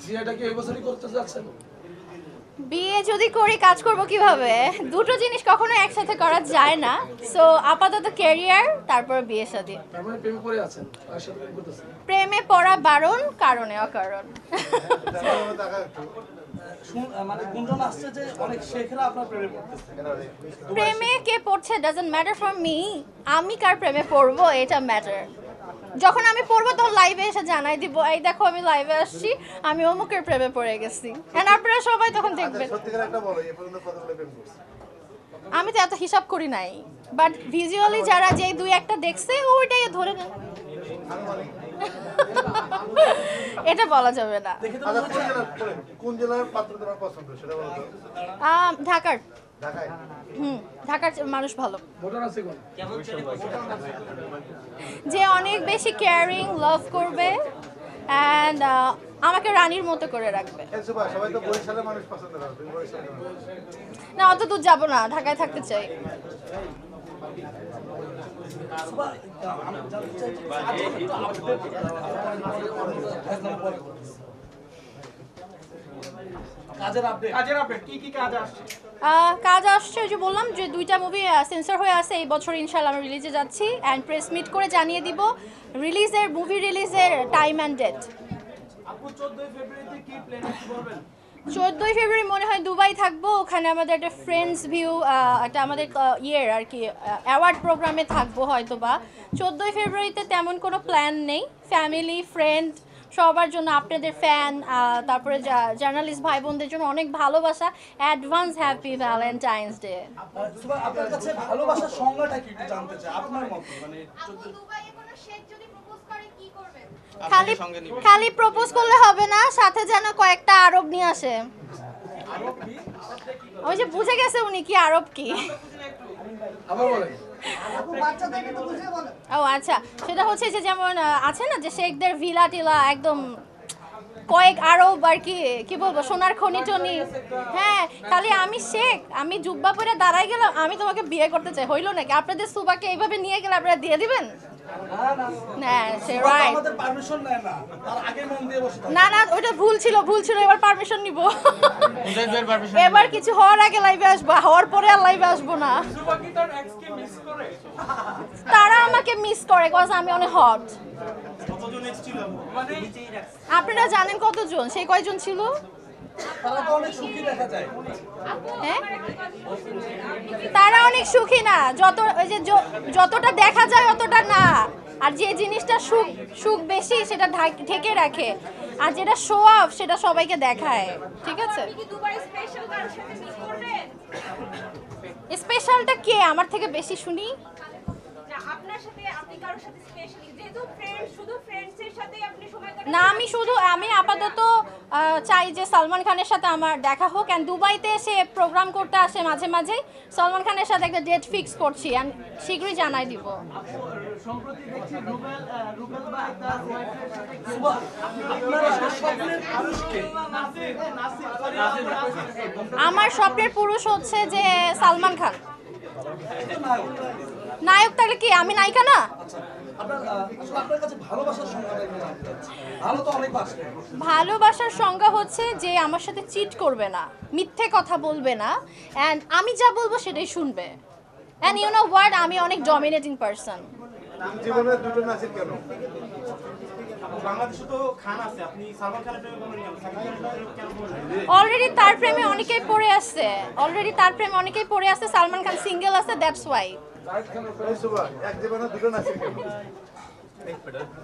বিয়েটা কি এই বছরই করতে যাচ্ছেন? বিয়ে যদি করি কাজ করব কিভাবে? দুটো জিনিস কখনো একসাথে করা যায় না। সো আপাতত ক্যারিয়ার, তারপর বিয়ে শাদী। তার মানে প্রেমে পড়ে আছেন, তার সাথে প্রেম করতেছেন। প্রেমে পড়া বারণ, কারণে অকারণ। মানে গুঞ্জন আসছে যে অনেক শেখরা আপনার প্রেমে পড়তেছে। প্রেমে কে পড়ছে ডাজন্ট ম্যাটার ফর মি। আমি কার প্রেমে পড়বো এটা ম্যাটার। যখন আমি পড়বো তখন লাইভে এসে জানাই দিব, এই দেখো আমি লাইভে আসছি, আমি অমুকের প্রেমে পড়ে গেছি। এন্ড আপনারা সবাই তখন দেখবেন। সত্যিকার একটা বলো, এই পর্যন্ত কতগুলো প্রেম করছে? আমি তো এত হিসাব করি নাই, বাট ভিজুয়ালি যারা যে দুই একটা দেখছে ওইটাই ধরে নেন। এটা বলা যাবে না। আচ্ছা, কোন জেলার পাত্র তোমার পছন্দ সেটা বলো তো। ঢাকার। ঢাকায়? ঢাকার মানুষ ভালো, ভোটার আছে কোন? যে অনেক বেশি কেয়ারিং, লাভ করবে অ্যান্ড আমাকে রানীর মতো করে রাখবে। এই সুভা, সবাই তো বরিশালের মানুষ পছন্দ করে, তুমি বরিশালের মানুষ। না, অত দূর যাবো না, ঢাকায় থাকতে চাই। সুভা, আমি জানতে চাই যে আজকে একটু আপডেট কাজের আপডেট কি কাজ আসছে? কাজ আসছে, ওই যে বললাম যে দুইটা মুভি সেন্সর হয়ে আছে এই বছর, ইনশাল্লাহ আমি রিলিজে যাচ্ছি অ্যান্ড প্রেস মিট করে জানিয়ে দিব মুভি রিলিজের টাইম অ্যান্ড ডেট। আপু 14 ফেব্রুয়ারিতে কি প্ল্যান আছে বলবেন? 14 ফেব্রুয়ারি মনে হয় দুবাই থাকবো, ওখানে আমাদের একটা ফ্রেন্ডস ভিউ, একটা আমাদের ইয়ের আর কি অ্যাওয়ার্ড প্রোগ্রামে থাকবো হয়তো বা। 14 ফেব্রুয়ারিতে তেমন কোনো প্ল্যান নেই। ফ্যামিলি, ফ্রেন্ড সবার জন্য, আপনাদের ফ্যান, তারপরে জার্নালিস্ট ভাই বোনদের জন্য অনেক ভালোবাসা। Advance happy Valentine's day. Subha, আপনার কাছে ভালোবাসার সংজ্ঞাটা কি একটু জানতে চাই আপনার মত। মানে খালি প্রপোজ করলে হবে না, সাথে যেন কয়েকটা আরব নিয়ে আসে। ওই যে বুঝে গেছে উনি কি আরব কি। আবার বলেন। ও আচ্ছা, সেটা হচ্ছে যে যেমন আছে না যে শেখদের ভিলা টিলা একদম কয়েক আরব আর কি, কি বলবো, সোনার খনি টনি। হ্যাঁ, খালি আমি শেখ, আমি জুব্বা পরে দাঁড়াই গেলাম, আমি তোমাকে বিয়ে করতে চাই, হইলো নাকি? আপনাদের সুবাকে এইভাবে নিয়ে গেলে আপনারা দিয়ে দিবেন? না, সে রাইট। আমাদের পারমিশন নেয় না, তার আগে মন দিয়ে বসে থাকে। না না, ওটা ভুল ছিল, এবার পারমিশন নিব। এবার কিছু হওয়ার আগে লাইভে আসবো, হওয়ার পরে আর লাইভে আসবো না। তারা আমাকে মিস করে, কজ আমি অনেক হট। আপনারা জানেন কতজন, সেই কয়জন ছিল? তারা তো অনেক সুখী দেখা যায়। হ্যাঁ, তারা অনেক সুখী না, ওই যে যতটা দেখা যায় অতটা না। আর যে জিনিসটা সুখ বেশি সেটা ঢেকে রাখে, আর যেটা শো অফ সেটা সবাইকে দেখায়। ঠিক আছে, স্পেশালটা কে আমার থেকে বেশি শুনি? না, আমি আপাতত চাই যে সালমান খানের সাথে আমার দেখা হোক, অ্যান্ড দুবাইতে এসে প্রোগ্রাম করতে আসে মাঝে মাঝে। সালমান খানের সাথে একটা ডেট ফিক্স করছি, অ্যান্ড শীঘ্রই জানাই দিব। সম্প্রতি দেখছি রুবেল বা একটা সুভা, আপনার স্বপ্নের পুরুষকে আমার স্বপ্নের পুরুষ হচ্ছে যে সালমান খান। নায়ক তাহলে কি আমি নায়িকা না? আপনার কাছে ভালোবাসার সংজ্ঞাটা একটু জানতে চাচ্ছি। ভালো তো অনেক বাসে। ভালোবাসার সংজ্ঞা হচ্ছে যে আমার সাথে চিট করবে না, মিথ্যে কথা বলবে না, অ্যান্ড আমি যা বলবো সেটাই শুনবে। অ্যান্ড ইউ নো হোয়াট, আমি অনেক ডমিনেটিং পারসন। জীবনে দুটো নাসির কেন? বাংলাদেশে তো খান আছে, আপনি সালমান খানের প্রেমে পড়লেন কেন? সাকিব খানের প্রেমে কেন পড়লেন? অলরেডি তার প্রেমে অনেকেই পড়ে আছে। সালমান খান সিঙ্গেল আছে, দ্যাটস ওয়াই। এই সুভা, এক জীবনে দুটো নাসির কেন?